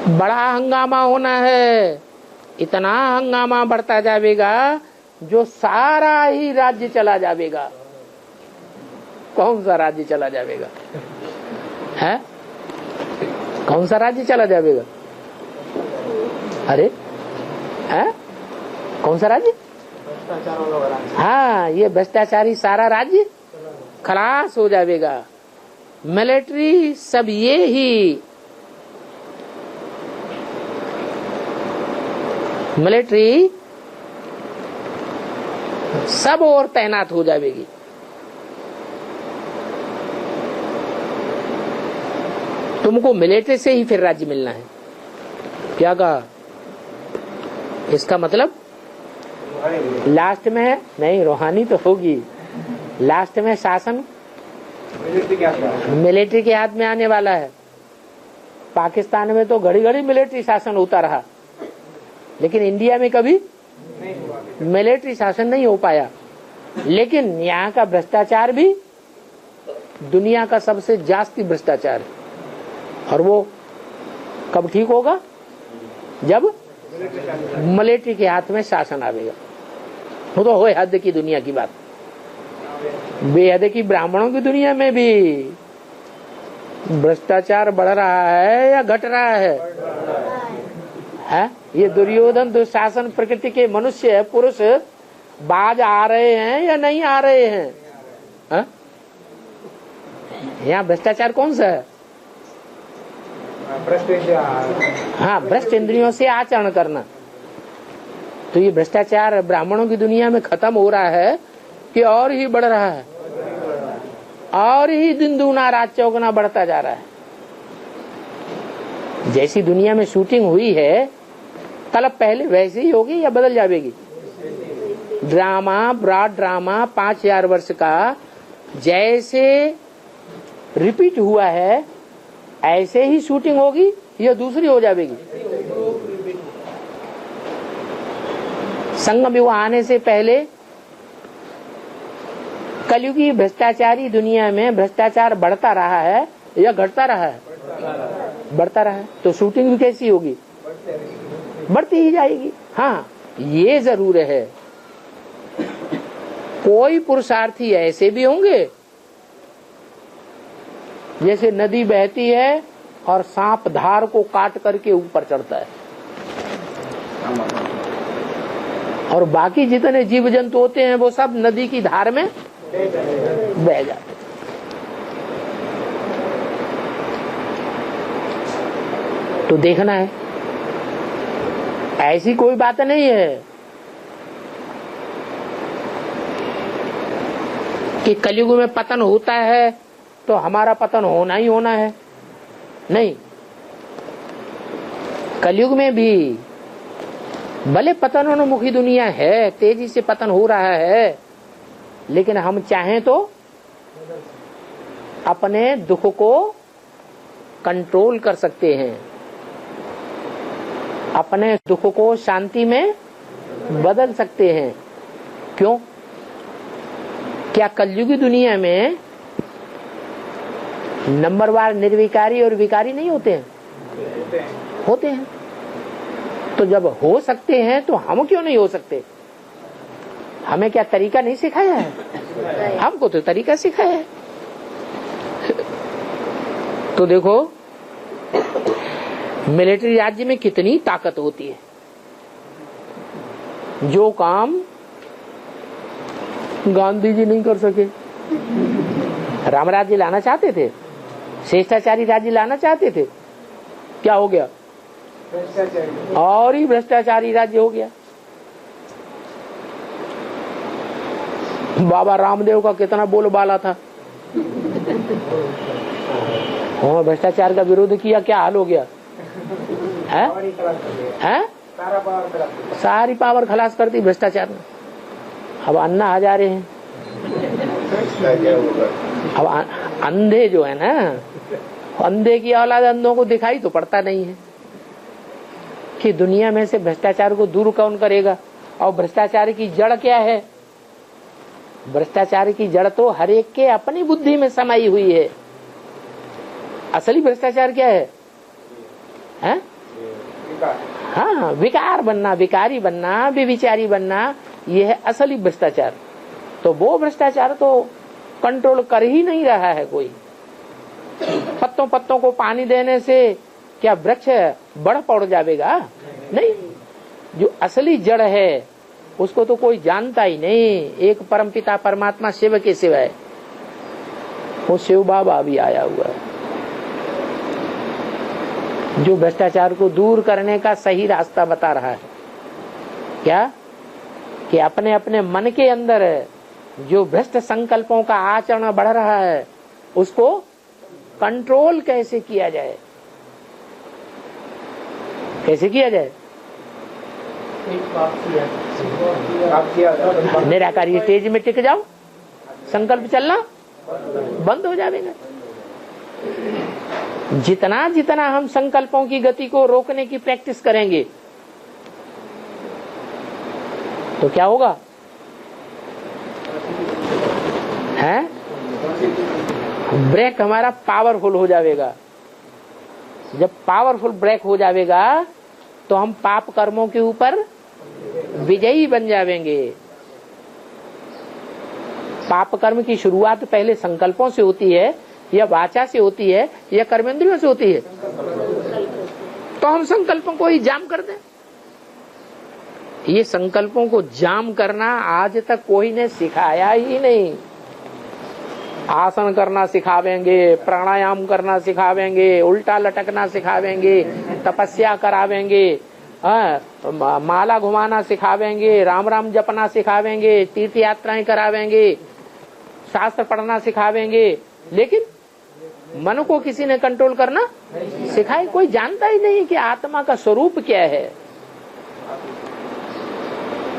बड़ा हंगामा होना है, इतना हंगामा बढ़ता जाएगा जो सारा ही राज्य चला जाएगा। कौन सा राज्य चला जाएगा? है कौन सा राज्य चला जाएगा? अरे है कौन सा राज्य? हाँ, ये भ्रष्टाचारी सारा राज्य खलास हो जाएगा। मिलिट्री सब ये ही मिलिट्री सब और तैनात हो जाएगी। तुमको मिलिट्री से ही फिर राज्य मिलना है। क्या कहा? इसका मतलब लास्ट में नहीं, रूहानी तो होगी, लास्ट में शासन मिलिट्री के हाथ में आने वाला है। पाकिस्तान में तो घड़ी घड़ी मिलिट्री शासन होता रहा, लेकिन इंडिया में कभी मिलिट्री शासन नहीं हो पाया। लेकिन यहाँ का भ्रष्टाचार भी दुनिया का सबसे जास्ती भ्रष्टाचार है, और वो कब ठीक होगा? जब मिलिट्री के हाथ में शासन आवेगा। वो तो हो हद की दुनिया की बात। बेहद की ब्राह्मणों की दुनिया में भी भ्रष्टाचार बढ़ रहा है या घट रहा है? ये दुर्योधन दुशासन प्रकृति के मनुष्य पुरुष बाज आ रहे हैं या नहीं आ रहे हैं? यहाँ भ्रष्टाचार कौन सा है? हाँ, भ्रष्ट इंद्रियों से आचरण करना। तो ये भ्रष्टाचार ब्राह्मणों की दुनिया में खत्म हो रहा है कि और ही बढ़ रहा है? और ही दिन दूना रात चौगुना बढ़ता जा रहा है। जैसी दुनिया में शूटिंग हुई है कल पहले वैसे ही होगी या बदल जाएगी? ड्रामा, ब्रॉड ड्रामा 5000 वर्ष का जैसे रिपीट हुआ है ऐसे ही शूटिंग होगी या दूसरी हो जाएगी? संगम युग आने से पहले कलयुगी भ्रष्टाचारी दुनिया में भ्रष्टाचार बढ़ता रहा है या घटता रहा है? बढ़ता रहा है। तो शूटिंग भी कैसी होगी? बढ़ती ही जाएगी। हाँ, ये जरूर है। कोई पुरुषार्थी ऐसे भी होंगे जैसे नदी बहती है और सांप धार को काट करके ऊपर चढ़ता है, और बाकी जितने जीव जंतु होते हैं वो सब नदी की धार में बह जाते। तो देखना है, ऐसी कोई बात नहीं है कि कलयुग में पतन होता है तो हमारा पतन होना ही होना है। नहीं, कलयुग में भी भले पतनोन्मुखी दुनिया है, तेजी से पतन हो रहा है, लेकिन हम चाहें तो अपने दुख को कंट्रोल कर सकते हैं, अपने दुख को शांति में बदल सकते हैं। क्यों? क्या कलयुगी दुनिया में नंबरवार निर्विकारी और विकारी नहीं होते हैं? होते हैं। तो जब हो सकते हैं तो हम क्यों नहीं हो सकते? हमें क्या तरीका नहीं सिखाया है? हमको तो तरीका सिखाया है। तो देखो मिलिट्री राज्य में कितनी ताकत होती है। जो काम गांधी जी नहीं कर सके, राम राज्य लाना चाहते थे, श्रेष्ठाचारी राज्य लाना चाहते थे, क्या हो गया? और ही भ्रष्टाचारी राज्य हो गया। बाबा रामदेव का कितना बोलबाला था, और भ्रष्टाचार का विरोध किया, क्या हाल हो गया है? सारी पावर खलास करती भ्रष्टाचार ने। अब अन्ना हजारे हैं। अब अंधे जो है ना, अंधे की औलाद अंधों को दिखाई तो पड़ता नहीं है कि दुनिया में से भ्रष्टाचार को दूर कौन करेगा। और भ्रष्टाचार की जड़ क्या है? भ्रष्टाचार की जड़ तो हर एक के अपनी बुद्धि में समाई हुई है। असली भ्रष्टाचार क्या है? हाँ, विकार बनना, विकारी बनना, व्यभिचारी बनना, ये है असली भ्रष्टाचार। तो वो भ्रष्टाचार तो कंट्रोल कर ही नहीं रहा है कोई। पत्तों पत्तों को पानी देने से क्या वृक्ष बढ़ पड़ जाएगा? नहीं। जो असली जड़ है उसको तो कोई जानता ही नहीं। एक परमपिता परमात्मा शिव के सिवाय, वो शिव बाबा भी आया हुआ है जो भ्रष्टाचार को दूर करने का सही रास्ता बता रहा है। क्या कि अपने अपने मन के अंदर जो भ्रष्ट संकल्पों का आचरण बढ़ रहा है उसको कंट्रोल कैसे किया जाए, कैसे किया जाए? निराकारी स्टेज में टिक जाओ, संकल्प चलना बंद हो जाएगा। जितना जितना हम संकल्पों की गति को रोकने की प्रैक्टिस करेंगे तो क्या होगा? है ब्रेक हमारा पावरफुल हो जाएगा। जब पावरफुल ब्रेक हो जाएगा तो हम पाप कर्मों के ऊपर विजयी बन जाएंगे। पाप कर्म की शुरुआत पहले संकल्पों से होती है, या वाचा से होती है, या कर्मेंद्रियों से होती है। तो हम संकल्पों को ही जाम कर दें। ये संकल्पों को जाम करना आज तक कोई ने सिखाया ही नहीं। आसन करना सिखावेंगे, प्राणायाम करना सिखावेंगे, उल्टा लटकना सिखावेंगे, तपस्या करावेंगे, माला घुमाना सिखावेंगे, राम राम जपना सिखावेंगे, तीर्थ यात्राएं करावेंगे, शास्त्र पढ़ना सिखावेंगे, लेकिन मन को किसी ने कंट्रोल करना सिखाए? कोई जानता ही नहीं कि आत्मा का स्वरूप क्या है।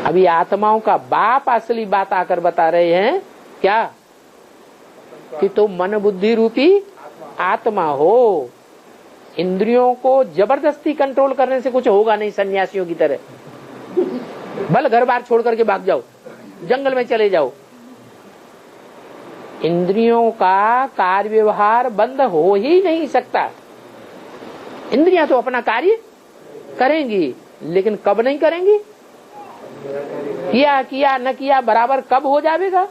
अभी आत्माओं का बाप असली बात आकर बता रहे हैं क्या कि तुम मन बुद्धि रूपी आत्मा हो। इंद्रियों को जबरदस्ती कंट्रोल करने से कुछ होगा नहीं। सन्यासियों की तरह बल घर बार छोड़ करके भाग जाओ, जंगल में चले जाओ। इंद्रियों का कार्य व्यवहार बंद हो ही नहीं सकता। इंद्रियां तो अपना कार्य करेंगी, लेकिन कब नहीं करेंगी? किया किया न किया बराबर कब हो जाएगा?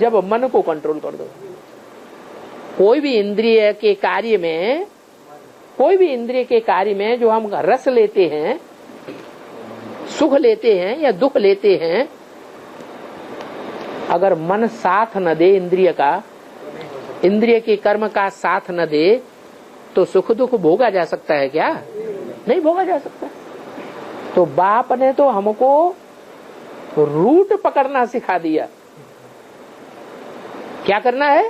जब मन को कंट्रोल कर दो। कोई भी इंद्रिय के कार्य में, कोई भी इंद्रिय के कार्य में जो हम रस लेते हैं, सुख लेते हैं या दुख लेते हैं, अगर मन साथ न दे इंद्रिय का, इंद्रिय के कर्म का साथ न दे, तो सुख दुख भोगा जा सकता है क्या? नहीं भोगा जा सकता। तो बाप ने तो हमको रूट पकड़ना सिखा दिया। क्या करना है?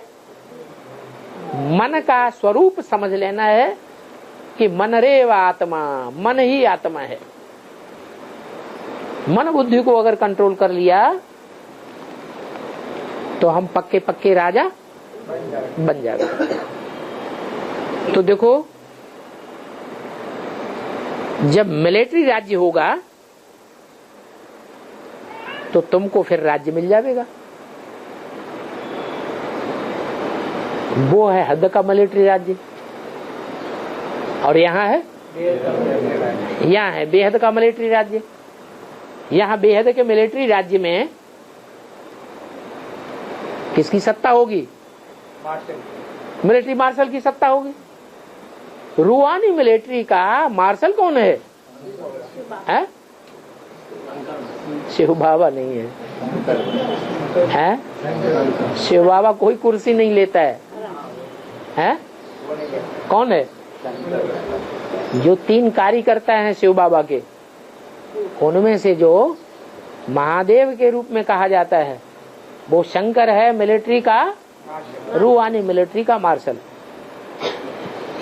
मन का स्वरूप समझ लेना है कि मन रेव आत्मा, मन ही आत्मा है। मन बुद्धि को अगर कंट्रोल कर लिया तो हम पक्के पक्के राजा बन जाएगा। तो देखो, जब मिलिट्री राज्य होगा तो तुमको फिर राज्य मिल जाएगा। वो है हद का मिलिट्री राज्य, और यहाँ है बेहद का मिलिट्री राज्य। यहाँ बेहद के मिलिट्री राज्य में किसकी सत्ता होगी? मिलिट्री मार्शल की सत्ता होगी। रूहानी मिलिट्री का मार्शल कौन है? शिव बाबा नहीं है, शिव बाबा कोई कुर्सी नहीं लेता है। कौन है? जो 3 कार्यकर्ता हैं शिव बाबा के, उनमें से जो महादेव के रूप में कहा जाता है वो शंकर है, मिलिट्री का, रूहानी मिलिट्री का मार्शल।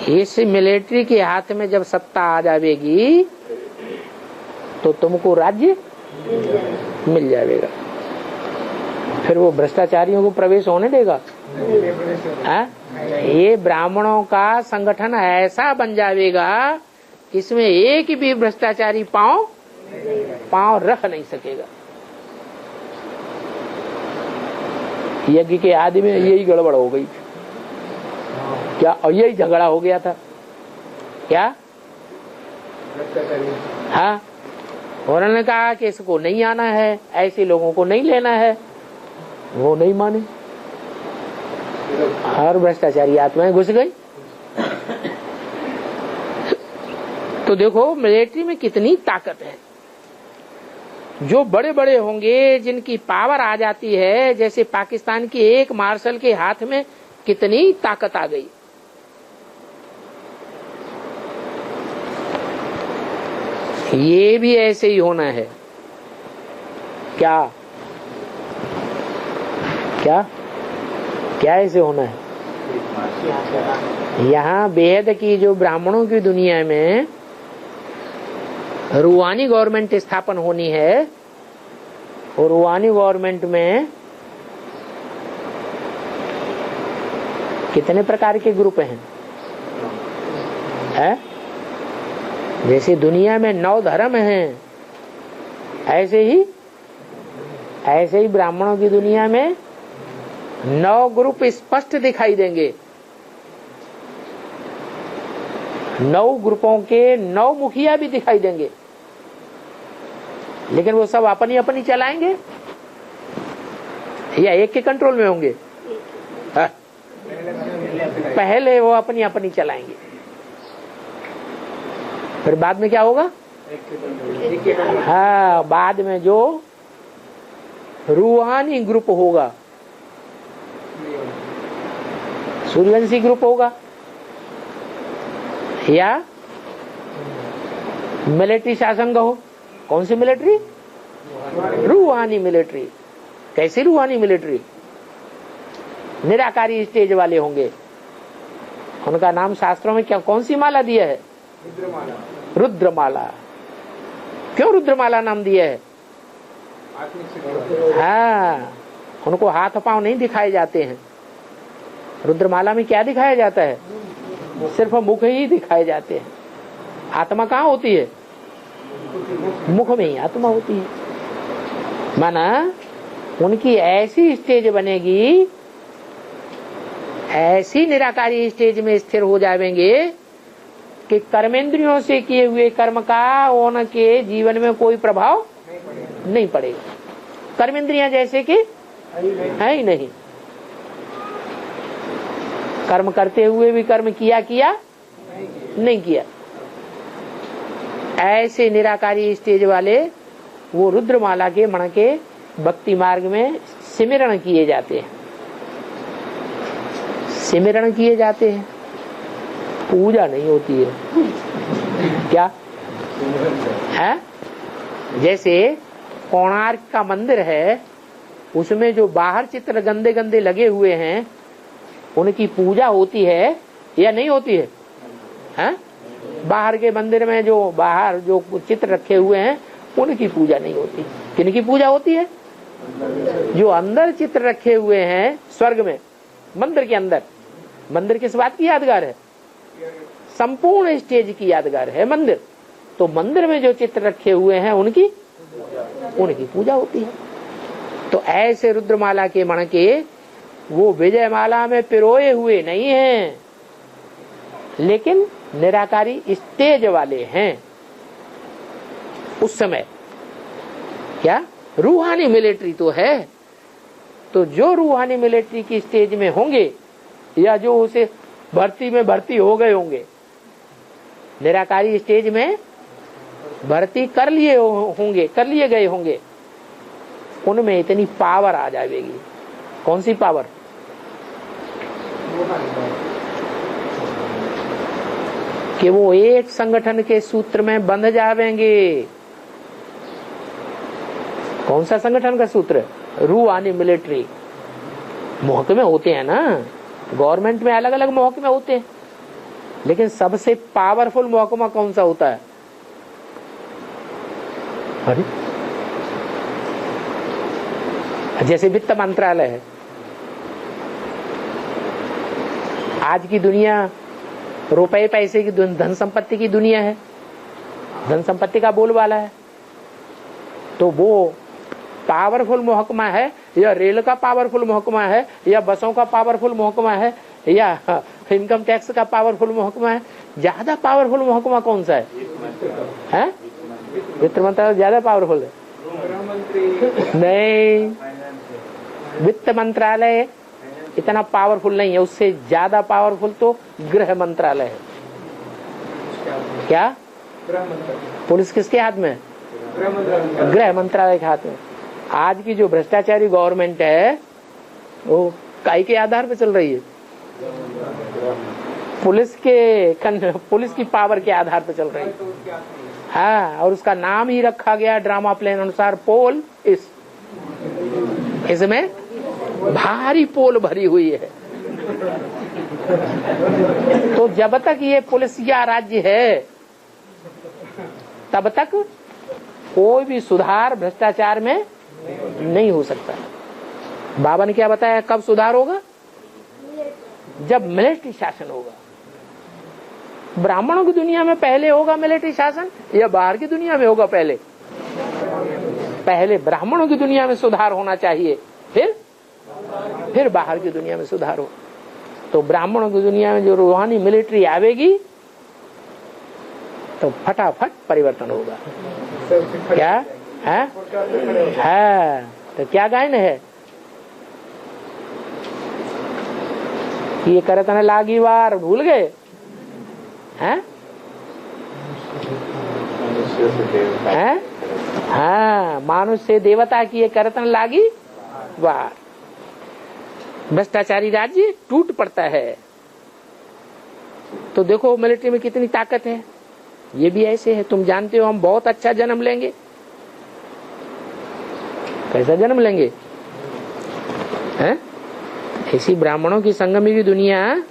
इस मिलिट्री के हाथ में जब सत्ता आ जाएगी तो तुमको राज्य मिल जाएगा। फिर वो भ्रष्टाचारियों को प्रवेश होने देगा? ये ब्राह्मणों का संगठन ऐसा बन जाएगा इसमें एक भी भ्रष्टाचारी पांव रख नहीं सकेगा। यज्ञ के आदि में यही गड़बड़ हो गई क्या? और यही झगड़ा हो गया था क्या हाँ, और उन्होंने कहा कि इसको नहीं आना है, ऐसे लोगों को नहीं लेना है, वो नहीं माने, हर भ्रष्टाचारी आत्माएं घुस गई। तो देखो मिलिट्री में कितनी ताकत है। जो बड़े बड़े होंगे, जिनकी पावर आ जाती है, जैसे पाकिस्तान के एक मार्शल के हाथ में कितनी ताकत आ गई। ये भी ऐसे ही होना है। क्या क्या क्या ऐसे होना है? यहाँ बेहद की जो ब्राह्मणों की दुनिया में रूहानी गवर्नमेंट स्थापन होनी है, और रूहानी गवर्नमेंट में कितने प्रकार के ग्रुप हैं? है? जैसे दुनिया में 9 धर्म हैं, ऐसे ही ब्राह्मणों की दुनिया में 9 ग्रुप स्पष्ट दिखाई देंगे। 9 ग्रुपों के 9 मुखिया भी दिखाई देंगे, लेकिन वो सब अपनी अपनी चलाएंगे या एक के कंट्रोल में होंगे? पहले वो अपनी अपनी चलाएंगे, फिर बाद में क्या होगा? हाँ, बाद में जो रूहानी ग्रुप होगा, सूर्यवंशी ग्रुप होगा, या मिलिट्री शासन का हो। कौन सी मिलिट्री? रूहानी मिलिट्री। कैसी रूहानी मिलिट्री? निराकारी स्टेज वाले होंगे। उनका नाम शास्त्रों में क्या, कौन सी माला दिया है? रुद्रमाला। क्यों रुद्रमाला नाम दिया है? हाँ, उनको हाथ पांव नहीं दिखाए जाते हैं। रुद्रमाला में क्या दिखाया जाता है? सिर्फ मुख ही दिखाए जाते हैं। आत्मा कहाँ होती है? मुख में ही आत्मा होती है। माना उनकी ऐसी स्टेज बनेगी, ऐसी निराकारी स्टेज में स्थिर हो जाएंगे कि कर्मेंद्रियों से किए हुए कर्म का उनके जीवन में कोई प्रभाव नहीं पड़ेगा। कर्मेंद्रियां जैसे कि है ही नहीं, कर्म करते हुए भी कर्म किया नहीं किया। ऐसे निराकारी स्टेज वाले वो रुद्रमाला के मण के भक्ति मार्ग में सिमरण किए जाते हैं, सिमरण किए जाते हैं, पूजा नहीं होती है। क्या है? जैसे कोणार्क का मंदिर है, उसमें जो बाहर चित्र गंदे गंदे लगे हुए हैं, उनकी पूजा होती है या नहीं होती है? हैं? बाहर के मंदिर में जो बाहर जो चित्र रखे हुए हैं, उनकी पूजा नहीं होती। किनकी पूजा होती है? जो अंदर चित्र रखे हुए हैं स्वर्ग में, मंदिर के अंदर। मंदिर किस बात की यादगार है? संपूर्ण स्टेज की यादगार है मंदिर। तो मंदिर में जो चित्र रखे हुए हैं उनकी पूजा होती है। तो ऐसे रुद्रमाला के मण के वो विजयमाला में पिरोए हुए नहीं हैं, लेकिन निराकारी स्टेज वाले हैं। उस समय क्या रूहानी मिलिट्री तो है। तो जो रूहानी मिलिट्री की स्टेज में होंगे, या जो उसे भर्ती हो गए होंगे, निराकारी स्टेज में भर्ती कर लिए गए होंगे, उनमें इतनी पावर आ जाएगी। कौन सी पावर? कि वो एक संगठन के सूत्र में बंध जावेंगे। कौन सा संगठन का सूत्र? रूहानी मिलिट्री। महकमे होते हैं ना, गवर्नमेंट में अलग अलग महकमे होते हैं, लेकिन सबसे पावरफुल महकमा कौन सा होता है? अरे जैसे वित्त मंत्रालय है। आज की दुनिया रुपए पैसे की धन संपत्ति की दुनिया है, धन संपत्ति का बोलबाला है। तो वो पावरफुल महकमा है, या रेल का पावरफुल महकमा है, या बसों का पावरफुल महकमा है, या इनकम टैक्स का पावरफुल महकमा है? ज्यादा पावरफुल महकमा कौन सा है? है? वित्त मंत्रालय ज्यादा पावरफुल है? नहीं, वित्त मंत्रालय इतना पावरफुल नहीं है, उससे ज्यादा पावरफुल तो गृह मंत्रालय है। क्या? पुलिस किसके हाथ में है? गृह मंत्रालय के हाथ में। आज की जो भ्रष्टाचारी गवर्नमेंट है वो काई के आधार पर चल रही है? पुलिस की पावर के आधार पर चल रही है। हाँ, और उसका नाम ही रखा गया ड्रामा प्लेन अनुसार पोल। इसमें भारी पोल भरी हुई है। तो जब तक ये पुलिसिया राज्य है तब तक कोई भी सुधार भ्रष्टाचार में नहीं हो सकता। बाबा ने क्या बताया, कब सुधार होगा? जब मिलिट्री शासन होगा। ब्राह्मणों की दुनिया में पहले होगा मिलिट्री शासन या बाहर की दुनिया में होगा? पहले ब्राह्मणों की दुनिया में सुधार होना चाहिए, फिर बाहर की दुनिया में सुधार हो। तो ब्राह्मणों की दुनिया में जो रूहानी मिलिट्री आवेगी तो फटाफट परिवर्तन होगा। क्या है? तो क्या गायन है? ये करत न लागी वार, भूल गए? हैं? हाँ, मानुष से देवता की ये करत न लागी वार। भ्रष्टाचारी राज्य टूट पड़ता है। तो देखो मिलिट्री में कितनी ताकत है। ये भी ऐसे है, तुम जानते हो हम बहुत अच्छा जन्म लेंगे। कैसा जन्म लेंगे? हैं? ऐसी ब्राह्मणों की संगमी की दुनिया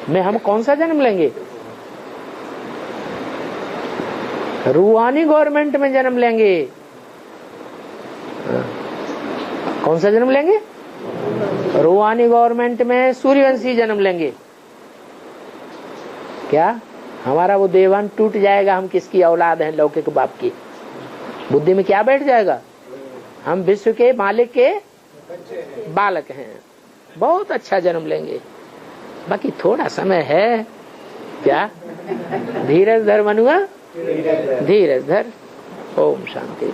में हम कौन सा जन्म लेंगे? रूहानी गवर्नमेंट में जन्म लेंगे। कौन सा जन्म लेंगे? रूहानी गवर्नमेंट में सूर्यवंशी जन्म लेंगे। क्या हमारा वो देवान टूट जाएगा? हम किसकी औलाद हैं? लौकिक बाप की। बुद्धि में क्या बैठ जाएगा? हम विश्व के मालिक के बालक हैं। बहुत अच्छा जन्म लेंगे। बाकी थोड़ा समय है। क्या? धीरज धर मनुआ, धीरज धर। ओम शांति।